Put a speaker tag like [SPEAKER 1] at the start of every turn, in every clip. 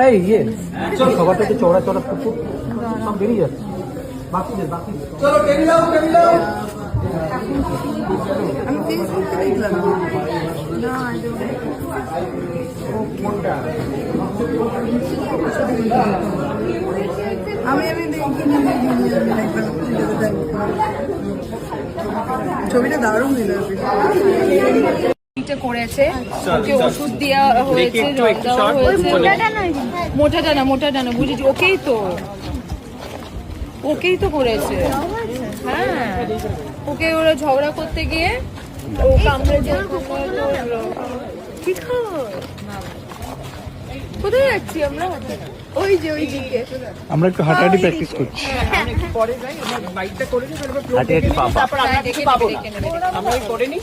[SPEAKER 1] এই ইয়ে সবারটা তো চড়া চড়া কুকুর সব বেরিয়ে যাচ্ছে বাকি চলো টেনে যাও
[SPEAKER 2] আমি ফেসবুকে দেখলাম না আমি দেখিনি ছবিটা দারুণ দিল
[SPEAKER 3] করেছে ওকে ওষুধ দেওয়া হয়েছে জল দেওয়া হয়েছে মোটাটা না বুঝেছি ওকেই তো করেছে হ্যাঁ ওকে ওরা ঝগড়া করতে গিয়ে ও কামড়ে কি খবর কোথায় যাচ্ছি আমরা ওই যে ওই দিকে
[SPEAKER 1] আমরা একটু হাঁটাহাঁটি প্র্যাকটিস করছি
[SPEAKER 4] আমরা করে নি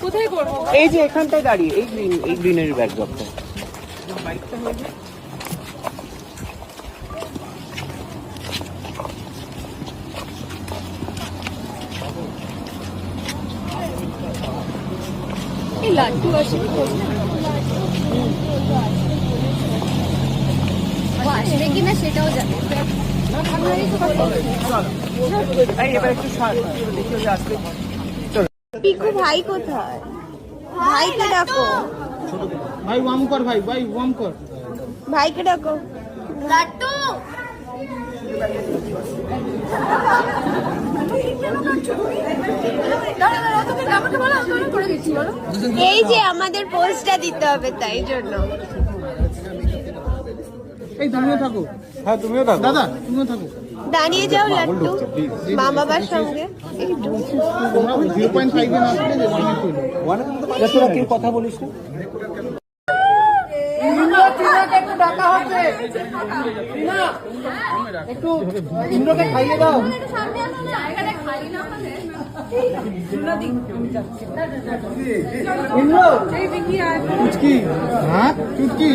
[SPEAKER 3] কোথায় করবো
[SPEAKER 4] এই যে এখানটায় দাঁড়িয়ে এই গ্রিনারি ব্যাকড্রপটা
[SPEAKER 3] এই লাড্ডু আসবে আসবে কিনা সেটাও জানি
[SPEAKER 4] এবার একটু দেখি আসবে
[SPEAKER 2] পিকু ভাই কোথায় ভাইকে ডাকো
[SPEAKER 1] ভাই ওয়ার্ম কর ভাই ওয়ার্ম কর
[SPEAKER 2] ভাইকে ডাকো লাট্টু এই যে আমাদের পোস্টটা দিতে হবে তাই জন্য
[SPEAKER 1] এই তুমিও থাকো হ্যাঁ তুমিও থাকো দাদা তুমিও থাকো
[SPEAKER 2] দাঁড়িয়ে যাও লাট্টু মা বাবার সঙ্গে একটু
[SPEAKER 1] 0.5 এ না আসলে তোরা কেউ কথা বলিস না একটু ডাকা হচ্ছে একটু ইন্দ্রকে খাইয়ে দাও ইন্দ্র চুটকি হ্যাঁ চুটকি